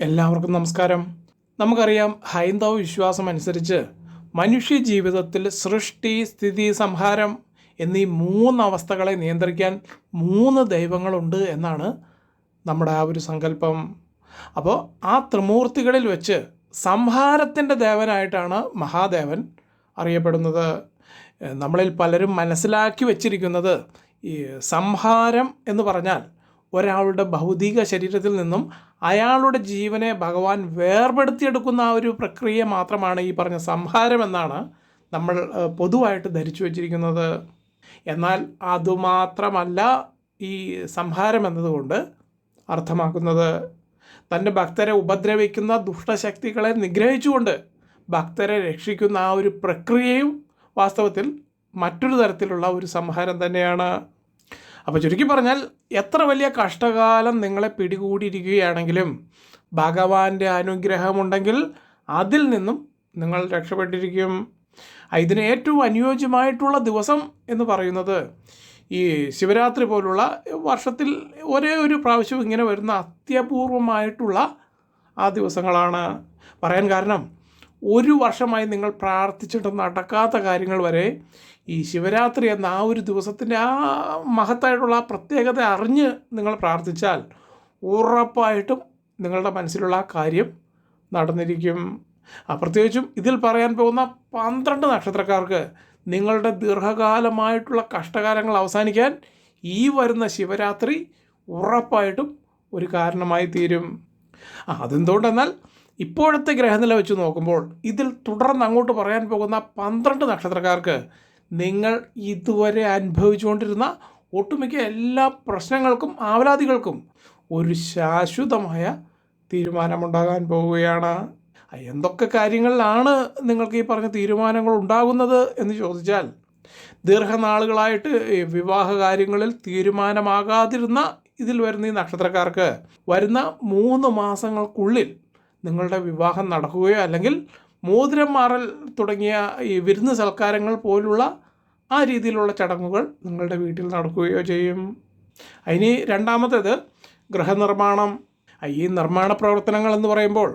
എല്ലാവർക്കും നമസ്കാരം. നമുക്കറിയാം, ഹൈന്ദവ വിശ്വാസം അനുസരിച്ച് മനുഷ്യ ജീവിതത്തിൽ സൃഷ്ടി, സ്ഥിതി, സംഹാരം എന്നീ മൂന്ന് അവസ്ഥകളെ നിയന്ത്രിക്കാൻ മൂന്ന് ദൈവങ്ങളുണ്ട് എന്നാണ് നമ്മുടെ ആ ഒരു സങ്കല്പം. അപ്പോൾ ആ ത്രിമൂർത്തികളിൽ വെച്ച് സംഹാരത്തിൻ്റെ ദേവനായിട്ടാണ് മഹാദേവൻ അറിയപ്പെടുന്നത്. നമ്മളിൽ പലരും മനസ്സിലാക്കി വച്ചിരിക്കുന്നത് ഈ സംഹാരം എന്ന് പറഞ്ഞാൽ ഒരാളുടെ ഭൗതിക ശരീരത്തിൽ നിന്നും അയാളുടെ ജീവനെ ഭഗവാൻ വേർപെടുത്തിയെടുക്കുന്ന ആ ഒരു പ്രക്രിയ മാത്രമാണ് ഈ പറഞ്ഞ സംഹാരം എന്നാണ് നമ്മൾ പൊതുവായിട്ട് ധരിച്ചു വച്ചിരിക്കുന്നത്. എന്നാൽ അതുമാത്രമല്ല ഈ സംഹാരം എന്നതുകൊണ്ട് അർത്ഥമാക്കുന്നത്. തൻ്റെ ഭക്തരെ ഉപദ്രവിക്കുന്ന ദുഷ്ടശക്തികളെ നിഗ്രഹിച്ചുകൊണ്ട് ഭക്തരെ രക്ഷിക്കുന്ന ആ ഒരു പ്രക്രിയയും വാസ്തവത്തിൽ മറ്റൊരു തരത്തിലുള്ള ഒരു സംഹാരം തന്നെയാണ്. അപ്പോൾ ചുരുക്കി പറഞ്ഞാൽ, എത്ര വലിയ കഷ്ടകാലം നിങ്ങളെ പിടികൂടിയിരിക്കുകയാണെങ്കിലും ഭഗവാന്റെ അനുഗ്രഹമുണ്ടെങ്കിൽ അതിൽ നിന്നും നിങ്ങൾ രക്ഷപ്പെട്ടിരിക്കും. ഇതിന് ഏറ്റവും അനുയോജ്യമായിട്ടുള്ള ദിവസം എന്ന് പറയുന്നത് ഈ ശിവരാത്രി പോലുള്ള വർഷത്തിൽ ഒരേ ഒരു പ്രാവശ്യം ഇങ്ങനെ വരുന്ന അത്യപൂർവമായിട്ടുള്ള ആ ദിവസങ്ങളാണ്. പറയാൻ കാരണം, ഒരു വർഷമായി നിങ്ങൾ പ്രാർത്ഥിച്ചിട്ട് നടക്കാത്ത കാര്യങ്ങൾ വരെ ഈ ശിവരാത്രി എന്ന ആ ഒരു ദിവസത്തിൻ്റെ ആ മഹത്തായിട്ടുള്ള പ്രത്യേകത അറിഞ്ഞ് നിങ്ങൾ പ്രാർത്ഥിച്ചാൽ ഉറപ്പായിട്ടും നിങ്ങളുടെ മനസ്സിലുള്ള ആ കാര്യം നടന്നിരിക്കും. പ്രത്യേകിച്ചും ഇതിൽ പറയാൻ പോകുന്ന 12 നക്ഷത്രക്കാർക്ക് നിങ്ങളുടെ ദീർഘകാലമായിട്ടുള്ള കഷ്ടകാലങ്ങൾ അവസാനിക്കാൻ ഈ വരുന്ന ശിവരാത്രി ഉറപ്പായിട്ടും ഒരു കാരണമായി തീരും. അതെന്തുകൊണ്ടെന്നാൽ, ഇപ്പോഴത്തെ ഗ്രഹനില വെച്ച് നോക്കുമ്പോൾ ഇതിൽ തുടർന്ന് അങ്ങോട്ട് പറയാൻ പോകുന്ന 12 നക്ഷത്രക്കാർക്ക് നിങ്ങൾ ഇതുവരെ അനുഭവിച്ചുകൊണ്ടിരുന്ന ഒട്ടുമിക്ക എല്ലാ പ്രശ്നങ്ങൾക്കും ആവലാതികൾക്കും ഒരു ശാശ്വതമായ തീരുമാനമുണ്ടാകാൻ പോവുകയാണ്. എന്തൊക്കെ കാര്യങ്ങളിലാണ് നിങ്ങൾക്ക് ഈ പറഞ്ഞ തീരുമാനങ്ങൾ ഉണ്ടാകുന്നത് എന്ന് ചോദിച്ചാൽ, ദീർഘനാളുകളായിട്ട് വിവാഹ കാര്യങ്ങളിൽ തീരുമാനമാകാതിരുന്ന ഇതിൽ വരുന്ന ഈ നക്ഷത്രക്കാർക്ക് വരുന്ന 3 മാസങ്ങൾക്കുള്ളിൽ നിങ്ങളുടെ വിവാഹം നടക്കുകയോ അല്ലെങ്കിൽ മോതിരം മാറൽ തുടങ്ങിയ ഈ വിരുന്ന് സൽക്കാരങ്ങൾ പോലുള്ള ആ രീതിയിലുള്ള ചടങ്ങുകൾ നിങ്ങളുടെ വീട്ടിൽ നടക്കുകയോ ചെയ്യും. അതിന് രണ്ടാമത്തേത് ഗൃഹനിർമ്മാണം. ഈ നിർമ്മാണ പ്രവർത്തനങ്ങൾ എന്ന് പറയുമ്പോൾ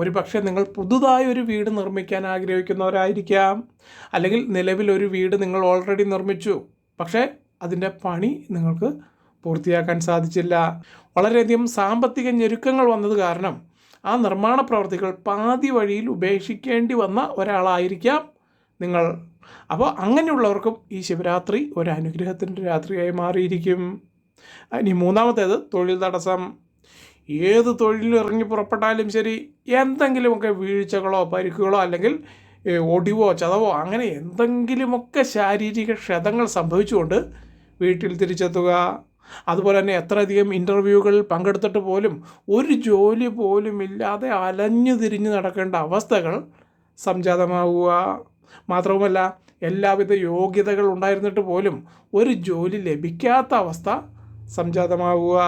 ഒരു പക്ഷേ നിങ്ങൾ പുതുതായി ഒരു വീട് നിർമ്മിക്കാൻ ആഗ്രഹിക്കുന്നവരായിരിക്കാം, അല്ലെങ്കിൽ നിലവിലൊരു വീട് നിങ്ങൾ ഓൾറെഡി നിർമ്മിച്ചു, പക്ഷേ അതിൻ്റെ പണി നിങ്ങൾക്ക് പൂർത്തിയാക്കാൻ സാധിച്ചില്ല. വളരെയധികം സാമ്പത്തിക ഞെരുക്കങ്ങൾ വന്നത് കാരണം ആ നിർമ്മാണ പ്രവർത്തികൾ പാതി വഴിയിൽ ഉപേക്ഷിക്കേണ്ടി വന്ന ഒരാളായിരിക്കാം നിങ്ങൾ. അപ്പോൾ അങ്ങനെയുള്ളവർക്കും ഈ ശിവരാത്രി ഒരു അനുഗ്രഹത്തിൻ്റെ രാത്രിയായി മാറിയിരിക്കും. ഇനി മൂന്നാമത്തേത് തൊഴിൽ തടസ്സം. ഏത് തൊഴിലിൽ ഇറങ്ങി പുറപ്പെട്ടാലും ശരി, എന്തെങ്കിലുമൊക്കെ വീഴ്ചകളോ പരിക്കുകളോ അല്ലെങ്കിൽ ഒടിവോ ചതവോ അങ്ങനെ എന്തെങ്കിലുമൊക്കെ ശാരീരിക ക്ഷതങ്ങൾ സംഭവിച്ചുകൊണ്ട് വീട്ടിൽ തിരിച്ചെത്തുക. അതുപോലെ തന്നെ എത്രയധികം ഇൻ്റർവ്യൂകളിൽ പങ്കെടുത്തിട്ട് പോലും ഒരു ജോലി പോലും ഇല്ലാതെ അലഞ്ഞു തിരിഞ്ഞ് നടക്കേണ്ട അവസ്ഥകൾ സംജാതമാവുക. മാത്രവുമല്ല, എല്ലാവിധ യോഗ്യതകൾ ഉണ്ടായിരുന്നിട്ട് പോലും ഒരു ജോലി ലഭിക്കാത്ത അവസ്ഥ സംജാതമാവുക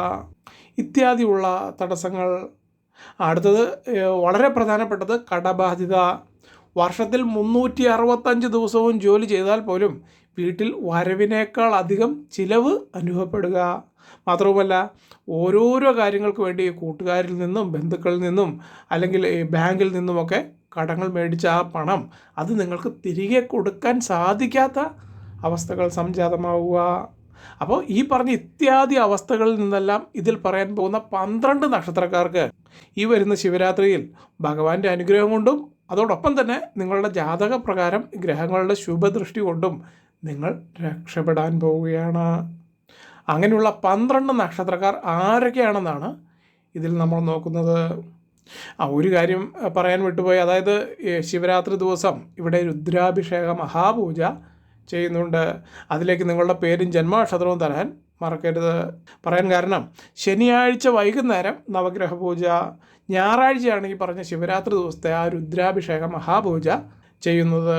ഇത്യാദിയുള്ള തടസ്സങ്ങൾ. അടുത്തത് വളരെ പ്രധാനപ്പെട്ടത് കടബാധ്യത. വർഷത്തിൽ 365 ദിവസവും ജോലി ചെയ്താൽ പോലും വീട്ടിൽ വരവിനേക്കാൾ അധികം ചിലവ് അനുഭവപ്പെടുക. മാത്രവുമല്ല, ഓരോരോ കാര്യങ്ങൾക്ക് വേണ്ടി കൂട്ടുകാരിൽ നിന്നും ബന്ധുക്കളിൽ നിന്നും അല്ലെങ്കിൽ ബാങ്കിൽ നിന്നുമൊക്കെ കടങ്ങൾ മേടിച്ച ആ പണം അത് നിങ്ങൾക്ക് തിരികെ കൊടുക്കാൻ സാധിക്കാത്ത അവസ്ഥകൾ സംജാതമാവുക. അപ്പോൾ ഈ പറഞ്ഞ ഇത്യാദി അവസ്ഥകളിൽ നിന്നെല്ലാം ഇതിൽ പറയാൻ പോകുന്ന 12 നക്ഷത്രക്കാർക്ക് ഈ വരുന്ന ശിവരാത്രിയിൽ ഭഗവാന്റെ അനുഗ്രഹം കൊണ്ടും അതോടൊപ്പം തന്നെ നിങ്ങളുടെ ജാതക പ്രകാരം ഗ്രഹങ്ങളുടെ ശുഭദൃഷ്ടി കൊണ്ടും നിങ്ങൾ രക്ഷപ്പെടാൻ പോവുകയാണ്. അങ്ങനെയുള്ള 12 നക്ഷത്രക്കാർ ആരൊക്കെയാണെന്നാണ് ഇതിൽ നമ്മൾ നോക്കുന്നത്. ഒരു കാര്യം പറയാൻ വിട്ടുപോയി. അതായത് ശിവരാത്രി ദിവസം ഇവിടെ രുദ്രാഭിഷേക മഹാപൂജ ചെയ്യുന്നുണ്ട്. അതിലേക്ക് നിങ്ങളുടെ പേരും ജന്മനക്ഷത്രവും തരാൻ മറക്കരുത്. പറയാൻ കാരണം, ശനിയാഴ്ച വൈകുന്നേരം നവഗ്രഹ പൂജ, ഞായറാഴ്ചയാണ് ഈ പറഞ്ഞ ശിവരാത്രി ദിവസത്തെ ആ രുദ്രാഭിഷേക മഹാപൂജ ചെയ്യുന്നത്.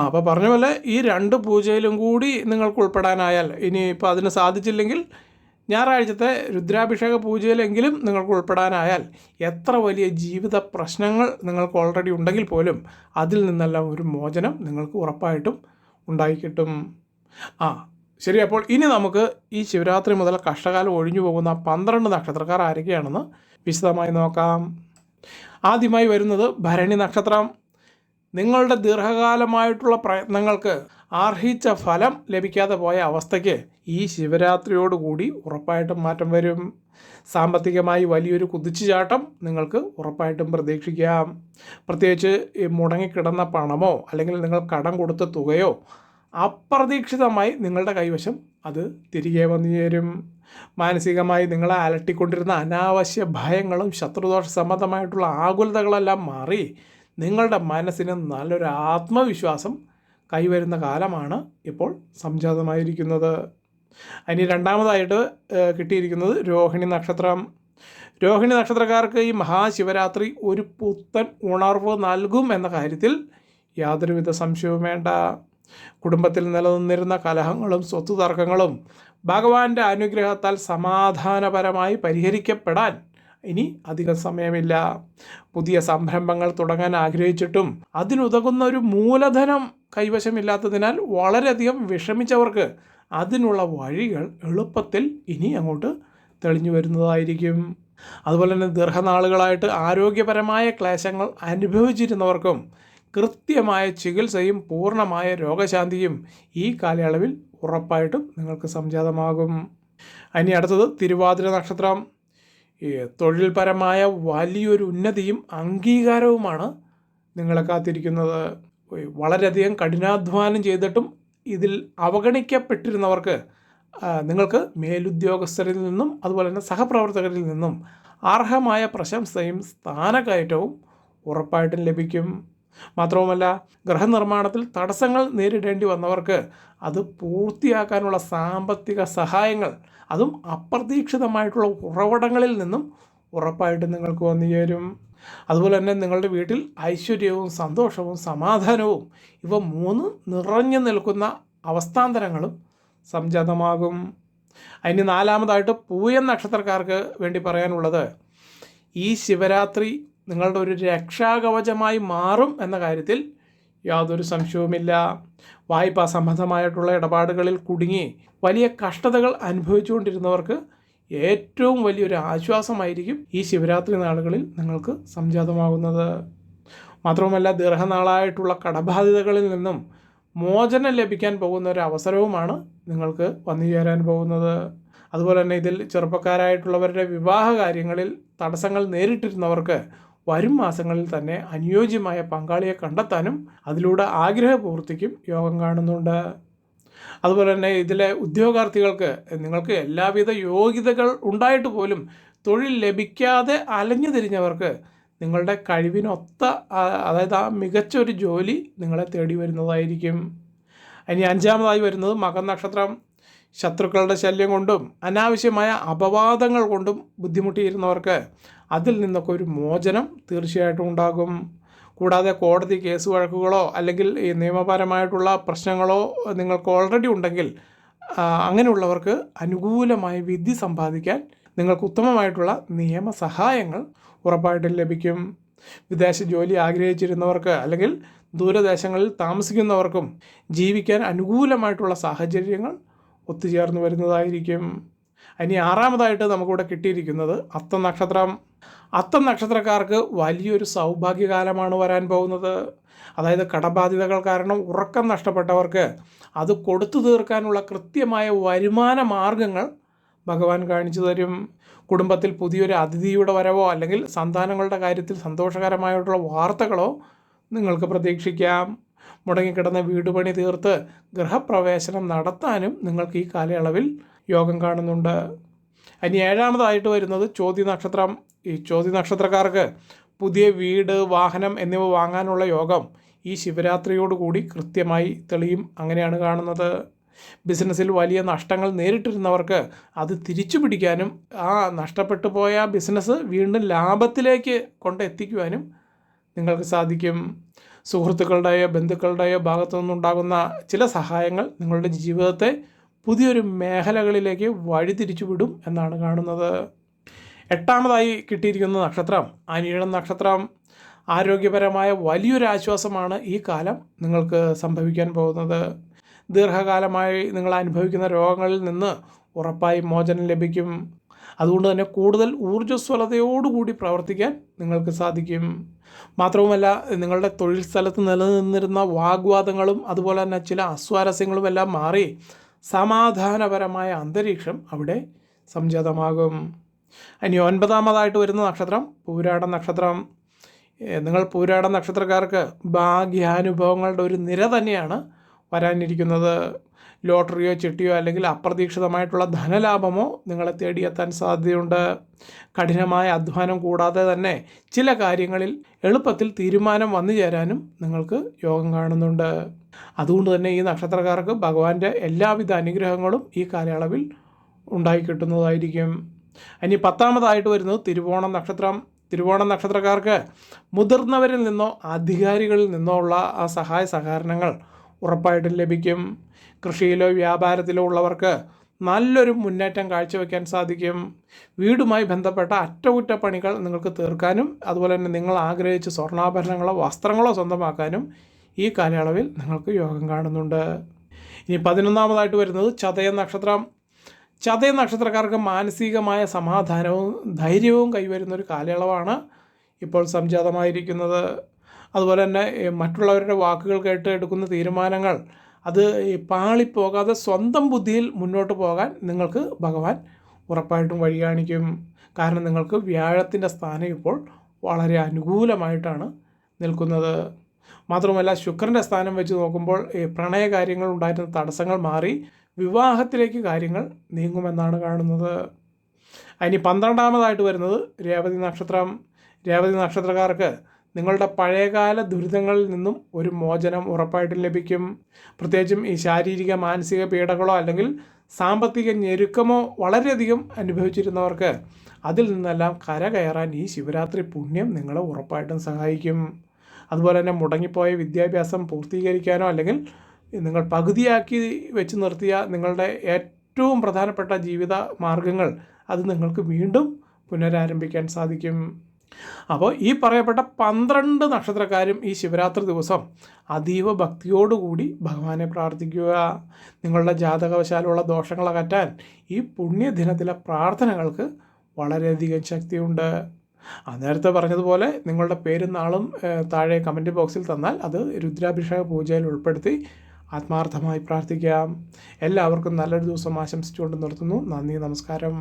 അപ്പോൾ പറഞ്ഞ പോലെ ഈ 2 പൂജയിലും കൂടി നിങ്ങൾക്ക് ഉൾപ്പെടാനായാൽ, ഇനിയിപ്പോൾ അതിന് സാധിച്ചില്ലെങ്കിൽ ഞായറാഴ്ചത്തെ രുദ്രാഭിഷേക പൂജയിലെങ്കിലും നിങ്ങൾക്ക് ഉൾപ്പെടാനായാൽ എത്ര വലിയ ജീവിത പ്രശ്നങ്ങൾ നിങ്ങൾക്ക് ഓൾറെഡി ഉണ്ടെങ്കിൽ പോലും അതിൽ നിന്നെല്ലാം ഒരു മോചനം നിങ്ങൾക്ക് ഉറപ്പായിട്ടും ഉണ്ടായിക്കിട്ടും. ശരി, അപ്പോൾ ഇനി നമുക്ക് ഈ ശിവരാത്രി മുതൽ കഷ്ടകാലം ഒഴിഞ്ഞു പോകുന്ന 12 നക്ഷത്രക്കാർ ആരൊക്കെയാണെന്ന് വിശദമായി നോക്കാം. ആദ്യമായി വരുന്നത് ഭരണി നക്ഷത്രം. നിങ്ങളുടെ ദീർഘകാലമായിട്ടുള്ള പ്രയത്നങ്ങൾക്ക് അർഹിച്ച ഫലം ലഭിക്കാതെ പോയ അവസ്ഥയ്ക്ക് ഈ ശിവരാത്രിയോടുകൂടി ഉറപ്പായിട്ടും മാറ്റം വരും. സാമ്പത്തികമായി വലിയൊരു കുതിച്ചുചാട്ടം നിങ്ങൾക്ക് ഉറപ്പായിട്ടും പ്രതീക്ഷിക്കാം. പ്രത്യേകിച്ച് ഈ മുടങ്ങിക്കിടന്ന പണമോ അല്ലെങ്കിൽ നിങ്ങൾ കടം കൊടുത്ത തുകയോ അപ്രതീക്ഷിതമായി നിങ്ങളുടെ കൈവശം അത് തിരികെ വന്നു ചേരും. മാനസികമായി നിങ്ങളെ അലട്ടിക്കൊണ്ടിരുന്ന അനാവശ്യ ഭയങ്ങളും ശത്രുദോഷ സംബന്ധമായിട്ടുള്ള ആകുലതകളെല്ലാം മാറി നിങ്ങളുടെ മനസ്സിന് നല്ലൊരു ആത്മവിശ്വാസം കൈവരുന്ന കാലമാണ് ഇപ്പോൾ സംജാതമായിരിക്കുന്നത്. അതിന് രണ്ടാമതായിട്ട് കിട്ടിയിരിക്കുന്നത് രോഹിണി നക്ഷത്രം. രോഹിണി നക്ഷത്രക്കാർക്ക് ഈ മഹാശിവരാത്രി ഒരു പുത്തൻ ഉണർവ് നൽകും എന്ന കാര്യത്തിൽ യാതൊരുവിധ സംശയവും വേണ്ട. കുടുംബത്തിൽ നിലനിന്നിരുന്ന കലഹങ്ങളും സ്വത്ത് തർക്കങ്ങളും ഭഗവാന്റെ അനുഗ്രഹത്താൽ സമാധാനപരമായി പരിഹരിക്കപ്പെടാൻ ഇനി അധികം സമയമില്ല. പുതിയ സംരംഭങ്ങൾ തുടങ്ങാൻ ആഗ്രഹിച്ചിട്ടും അതിനുതകുന്ന ഒരു മൂലധനം കൈവശമില്ലാത്തതിനാൽ വളരെയധികം വിഷമിച്ചവർക്ക് അതിനുള്ള വഴികൾ എളുപ്പത്തിൽ ഇനി അങ്ങോട്ട് തെളിഞ്ഞു വരുന്നതായിരിക്കും. അതുപോലെ തന്നെ ദീർഘനാളുകളായിട്ട് ആരോഗ്യപരമായ ക്ലേശങ്ങൾ അനുഭവിച്ചിരുന്നവർക്കും കൃത്യമായ ചികിത്സയും പൂർണ്ണമായ രോഗശാന്തിയും ഈ കാലയളവിൽ ഉറപ്പായിട്ടും നിങ്ങൾക്ക് സംജാതമാകും. ഇനി അടുത്തത് തിരുവാതിര നക്ഷത്രം. തൊഴിൽപരമായ വലിയൊരു ഉന്നതിയും അംഗീകാരവുമാണ് നിങ്ങളെ കാത്തിരിക്കുന്നത്. വളരെയധികം കഠിനാധ്വാനം ചെയ്തിട്ടും ഇതിൽ അവഗണിക്കപ്പെട്ടിരുന്നവർക്ക് നിങ്ങൾക്ക് മേലുദ്യോഗസ്ഥരിൽ നിന്നും അതുപോലെ തന്നെ സഹപ്രവർത്തകരിൽ നിന്നും അർഹമായ പ്രശംസയും സ്ഥാനക്കയറ്റവും ഉറപ്പായിട്ടും ലഭിക്കും. മാത്രവുമല്ല, ഗൃഹനിർമ്മാണത്തിൽ തടസ്സങ്ങൾ നേരിടേണ്ടി വന്നവർക്ക് അത് പൂർത്തിയാക്കാനുള്ള സാമ്പത്തിക സഹായങ്ങൾ, അതും അപ്രതീക്ഷിതമായിട്ടുള്ള ഉറവിടങ്ങളിൽ നിന്നും ഉറപ്പായിട്ടും നിങ്ങൾക്ക് വന്നു ചേരും. അതുപോലെ തന്നെ നിങ്ങളുടെ വീട്ടിൽ ഐശ്വര്യവും സന്തോഷവും സമാധാനവും ഇവ മൂന്ന് നിറഞ്ഞു നിൽക്കുന്ന അവസ്ഥാന്തരങ്ങളും സംജാതമാകും. അതിന് നാലാമതായിട്ട് പൂയം നക്ഷത്രക്കാർക്ക് വേണ്ടി പറയാനുള്ളത്, ഈ ശിവരാത്രി നിങ്ങളുടെ ഒരു രക്ഷാകവചമായി മാറും എന്ന കാര്യത്തിൽ യാതൊരു സംശയവുമില്ല. വായ്പാ സംബന്ധമായിട്ടുള്ള ഇടപാടുകളിൽ കുടുങ്ങി വലിയ കഷ്ടതകൾ അനുഭവിച്ചുകൊണ്ടിരുന്നവർക്ക് ഏറ്റവും വലിയൊരു ആശ്വാസമായിരിക്കും ഈ ശിവരാത്രി നാളുകളിൽ നിങ്ങൾക്ക് സംജാതമാകുന്നത്. മാത്രവുമല്ല, ദീർഘനാളായിട്ടുള്ള കടബാധ്യതകളിൽ നിന്നും മോചനം ലഭിക്കാൻ പോകുന്ന ഒരു അവസരവുമാണ് നിങ്ങൾക്ക് വന്നു ചേരാൻ പോകുന്നത്. അതുപോലെ തന്നെ ഇതിൽ ചെറുപ്പക്കാരായിട്ടുള്ളവരുടെ വിവാഹ കാര്യങ്ങളിൽ തടസ്സങ്ങൾ നേരിട്ടിരുന്നവർക്ക് വരും മാസങ്ങളിൽ തന്നെ അനുയോജ്യമായ പങ്കാളിയെ കണ്ടെത്താനും അതിലൂടെ ആഗ്രഹപൂർത്തിക്കും യോഗം കാണുന്നുണ്ട്. അതുപോലെ തന്നെ ഇതിലെ ഉദ്യോഗാർത്ഥികൾക്ക് നിങ്ങൾക്ക് എല്ലാവിധ യോഗ്യതകൾ ഉണ്ടായിട്ട് പോലും തൊഴിൽ ലഭിക്കാതെ അലഞ്ഞു തിരിഞ്ഞവർക്ക് നിങ്ങളുടെ കഴിവിനൊത്ത, അതായത് ആ മികച്ച ഒരു ജോലി നിങ്ങളെ തേടി വരുന്നതായിരിക്കും. ഇനി അഞ്ചാമതായി വരുന്നത് മകൻ നക്ഷത്രം. ശത്രുക്കളുടെ ശല്യം കൊണ്ടും അനാവശ്യമായ അപവാദങ്ങൾ കൊണ്ടും ബുദ്ധിമുട്ടിയിരുന്നവർക്ക് അതിൽ നിന്നൊക്കെ ഒരു മോചനം തീർച്ചയായിട്ടും ഉണ്ടാകും. കൂടാതെ കോടതി കേസ് വഴക്കുകളോ അല്ലെങ്കിൽ ഈ നിയമപരമായിട്ടുള്ള പ്രശ്നങ്ങളോ നിങ്ങൾക്ക് ഓൾറെഡി ഉണ്ടെങ്കിൽ അങ്ങനെയുള്ളവർക്ക് അനുകൂലമായ വിധി സമ്പാദിക്കാൻ നിങ്ങൾക്ക് ഉത്തമമായിട്ടുള്ള നിയമസഹായങ്ങൾ ഉറപ്പായിട്ടും ലഭിക്കും. വിദേശ ജോലി ആഗ്രഹിച്ചിരുന്നവർക്ക് അല്ലെങ്കിൽ ദൂരദേശങ്ങളിൽ താമസിക്കുന്നവർക്കും ജീവിക്കാൻ അനുകൂലമായിട്ടുള്ള സാഹചര്യങ്ങൾ ഒത്തുചേർന്ന് വരുന്നതായിരിക്കും. ഇനി ആറാമതായിട്ട് നമുക്കിവിടെ കിട്ടിയിരിക്കുന്നത് അത്തം നക്ഷത്രം. അത്തം നക്ഷത്രക്കാർക്ക് വലിയൊരു സൗഭാഗ്യകാലമാണ് വരാൻ പോകുന്നത്. അതായത് കടബാധ്യതകൾ കാരണം ഉറക്കം നഷ്ടപ്പെട്ടവർക്ക് അത് കൊടുത്തു തീർക്കാനുള്ള കൃത്യമായ വരുമാന മാർഗങ്ങൾ ഭഗവാൻ കാണിച്ചു തരും. കുടുംബത്തിൽ പുതിയൊരു അതിഥിയുടെ വരവോ അല്ലെങ്കിൽ സന്താനങ്ങളുടെ കാര്യത്തിൽ സന്തോഷകരമായിട്ടുള്ള വാർത്തകളോ നിങ്ങൾക്ക് പ്രതീക്ഷിക്കാം. മുടങ്ങിക്കിടന്ന വീട് പണി തീർത്ത് ഗൃഹപ്രവേശനം നടത്താനും നിങ്ങൾക്ക് ഈ കാലയളവിൽ യോഗം കാണുന്നുണ്ട്. ഇനി ഏഴാമതായിട്ട് വരുന്നത് ചോതി നക്ഷത്രം. ഈ ചോതി നക്ഷത്രക്കാർക്ക് പുതിയ വീട്, വാഹനം എന്നിവ വാങ്ങാനുള്ള യോഗം ഈ ശിവരാത്രിയോടുകൂടി കൃത്യമായി തെളിയും. അങ്ങനെയാണ് കാണുന്നത്. ബിസിനസ്സിൽ വലിയ നഷ്ടങ്ങൾ നേരിട്ടിരുന്നവർക്ക് അത് തിരിച്ചു പിടിക്കാനും ആ നഷ്ടപ്പെട്ടു പോയ ബിസിനസ് വീണ്ടും ലാഭത്തിലേക്ക് കൊണ്ടെത്തിക്കുവാനും നിങ്ങൾക്ക് സാധിക്കും. സുഹൃത്തുക്കളുടെയോ ബന്ധുക്കളുടെയോ ഭാഗത്തു നിന്നുണ്ടാകുന്ന ചില സഹായങ്ങൾ നിങ്ങളുടെ ജീവിതത്തെ പുതിയൊരു മേഖലകളിലേക്ക് വഴിതിരിച്ചു വിടും എന്നാണ് കാണുന്നത്. എട്ടാമതായി കിട്ടിയിരിക്കുന്ന നക്ഷത്രം അനിഴം നക്ഷത്രം. ആരോഗ്യപരമായ വലിയൊരു ആശ്വാസമാണ് ഈ കാലം നിങ്ങൾക്ക് സംഭവിക്കാൻ പോകുന്നത്. ദീർഘകാലമായി നിങ്ങൾ അനുഭവിക്കുന്ന രോഗങ്ങളിൽ നിന്ന് ഉറപ്പായി മോചനം ലഭിക്കും. അതുകൊണ്ട് തന്നെ കൂടുതൽ ഊർജ്ജസ്വലതയോടുകൂടി പ്രവർത്തിക്കാൻ നിങ്ങൾക്ക് സാധിക്കും. മാത്രവുമല്ല, നിങ്ങളുടെ തൊഴിൽ സ്ഥലത്ത് നിലനിന്നിരുന്ന വാഗ്വാദങ്ങളും അതുപോലെ തന്നെ ചില അസ്വാരസ്യങ്ങളും എല്ലാം മാറി സമാധാനപരമായ അന്തരീക്ഷം അവിടെ സംജാതമാകും. ഇനി 9ാമതായിട്ട് വരുന്ന നക്ഷത്രം പൂരാട നക്ഷത്രം. നിങ്ങൾ പൂരാട നക്ഷത്രക്കാർക്ക് ഭാഗ്യാനുഭവങ്ങളുടെ ഒരു നിര തന്നെയാണ് വരാനിരിക്കുന്നത്. ലോട്ടറിയോ ചിട്ടിയോ അല്ലെങ്കിൽ അപ്രതീക്ഷിതമായിട്ടുള്ള ധനലാഭമോ നിങ്ങളെ തേടിയെത്താൻ സാധ്യതയുണ്ട്. കഠിനമായ അധ്വാനം കൂടാതെ തന്നെ ചില കാര്യങ്ങളിൽ എളുപ്പത്തിൽ തീരുമാനം വന്നു ചേരാനും നിങ്ങൾക്ക് യോഗം കാണുന്നുണ്ട്. അതുകൊണ്ട് തന്നെ ഈ നക്ഷത്രക്കാർക്ക് ഭഗവാന്റെ എല്ലാവിധ അനുഗ്രഹങ്ങളും ഈ കാലയളവിൽ ഉണ്ടായിക്കിട്ടുന്നതായിരിക്കും. ഇനി 10ാമതായിട്ട് വരുന്നത് തിരുവോണം നക്ഷത്രം. തിരുവോണം നക്ഷത്രക്കാർക്ക് മുതിർന്നവരിൽ നിന്നോ അധികാരികളിൽ നിന്നോ ഉള്ള ആ സഹായ സഹകരണങ്ങൾ ഉറപ്പായിട്ടും ലഭിക്കും. കൃഷിയിലോ വ്യാപാരത്തിലോ ഉള്ളവർക്ക് നല്ലൊരു മുന്നേറ്റം കാഴ്ചവെക്കാൻ സാധിക്കും. വീടുമായി ബന്ധപ്പെട്ട അറ്റകുറ്റപ്പണികൾ നിങ്ങൾക്ക് തീർക്കാനും അതുപോലെ തന്നെ നിങ്ങൾ ആഗ്രഹിച്ച സ്വർണ്ണാഭരണങ്ങളോ വസ്ത്രങ്ങളോ സ്വന്തമാക്കാനും ഈ കാലയളവിൽ നിങ്ങൾക്ക് യോഗം കാണുന്നുണ്ട്. ഇനി 11ാമതായിട്ട് വരുന്നത് ചതയം നക്ഷത്രം. ചതയം നക്ഷത്രക്കാർക്ക് മാനസികമായ സമാധാനവും ധൈര്യവും കൈവരുന്നൊരു കാലയളവാണ് ഇപ്പോൾ സംജാതമായിരിക്കുന്നത്. അതുപോലെ തന്നെ മറ്റുള്ളവരുടെ വാക്കുകൾ കേട്ട് എടുക്കുന്ന തീരുമാനങ്ങൾ അത് പാളിപ്പോകാതെ സ്വന്തം ബുദ്ധിയിൽ മുന്നോട്ട് പോകാൻ നിങ്ങൾക്ക് ഭഗവാൻ ഉറപ്പായിട്ടും വഴി കാണിക്കും. കാരണം നിങ്ങൾക്ക് വ്യാഴത്തിൻ്റെ സ്ഥാനം ഇപ്പോൾ വളരെ അനുകൂലമായിട്ടാണ് നിൽക്കുന്നത്. മാത്രമല്ല, ശുക്രൻ്റെ സ്ഥാനം വെച്ച് നോക്കുമ്പോൾ പ്രണയ കാര്യങ്ങൾ ഉണ്ടായിരുന്ന തടസ്സങ്ങൾ മാറി വിവാഹത്തിലേക്ക് കാര്യങ്ങൾ നീങ്ങുമെന്നാണ് കാണുന്നത്. ഇനി 12ാമതായിട്ട് വരുന്നത് രേവതി നക്ഷത്രം. രേവതി നക്ഷത്രക്കാർക്ക് നിങ്ങളുടെ പഴയകാല ദുരിതങ്ങളിൽ നിന്നും ഒരു മോചനം ഉറപ്പായിട്ടും ലഭിക്കും. പ്രത്യേകിച്ചും ഈ ശാരീരിക മാനസിക പീഡകളോ അല്ലെങ്കിൽ സാമ്പത്തിക ഞെരുക്കമോ വളരെയധികം അനുഭവിച്ചിരുന്നവർക്ക് അതിൽ നിന്നെല്ലാം കരകയറാൻ ഈ ശിവരാത്രി പുണ്യം നിങ്ങളെ ഉറപ്പായിട്ടും സഹായിക്കും. അതുപോലെ തന്നെ മുടങ്ങിപ്പോയ വിദ്യാഭ്യാസം പൂർത്തീകരിക്കാനോ അല്ലെങ്കിൽ നിങ്ങൾ പകുതിയാക്കി വെച്ച് നിർത്തിയ നിങ്ങളുടെ ഏറ്റവും പ്രധാനപ്പെട്ട ജീവിത മാർഗങ്ങൾ അത് നിങ്ങൾക്ക് വീണ്ടും പുനരാരംഭിക്കാൻ സാധിക്കും. അപ്പോൾ ഈ പറയപ്പെട്ട 12 നക്ഷത്രക്കാരും ഈ ശിവരാത്രി ദിവസം അതീവ ഭക്തിയോടുകൂടി ഭഗവാനെ പ്രാർത്ഥിക്കുക. നിങ്ങളുടെ ജാതകവശാലുള്ള ദോഷങ്ങൾ അകറ്റാൻ ഈ പുണ്യദിനത്തിലെ പ്രാർത്ഥനകൾക്ക് വളരെയധികം ശക്തിയുണ്ട്. നേരത്തെ പറഞ്ഞതുപോലെ നിങ്ങളുടെ പേരും നാളും താഴെ കമൻറ്റ് ബോക്സിൽ തന്നാൽ അത് രുദ്രാഭിഷേക പൂജയിൽ ഉൾപ്പെടുത്തി ആത്മാർത്ഥമായി പ്രാർത്ഥിക്കാം. എല്ലാവർക്കും നല്ലൊരു ദിവസം ആശംസിച്ചുകൊണ്ട് നിർത്തുന്നു. നന്ദി, നമസ്കാരം.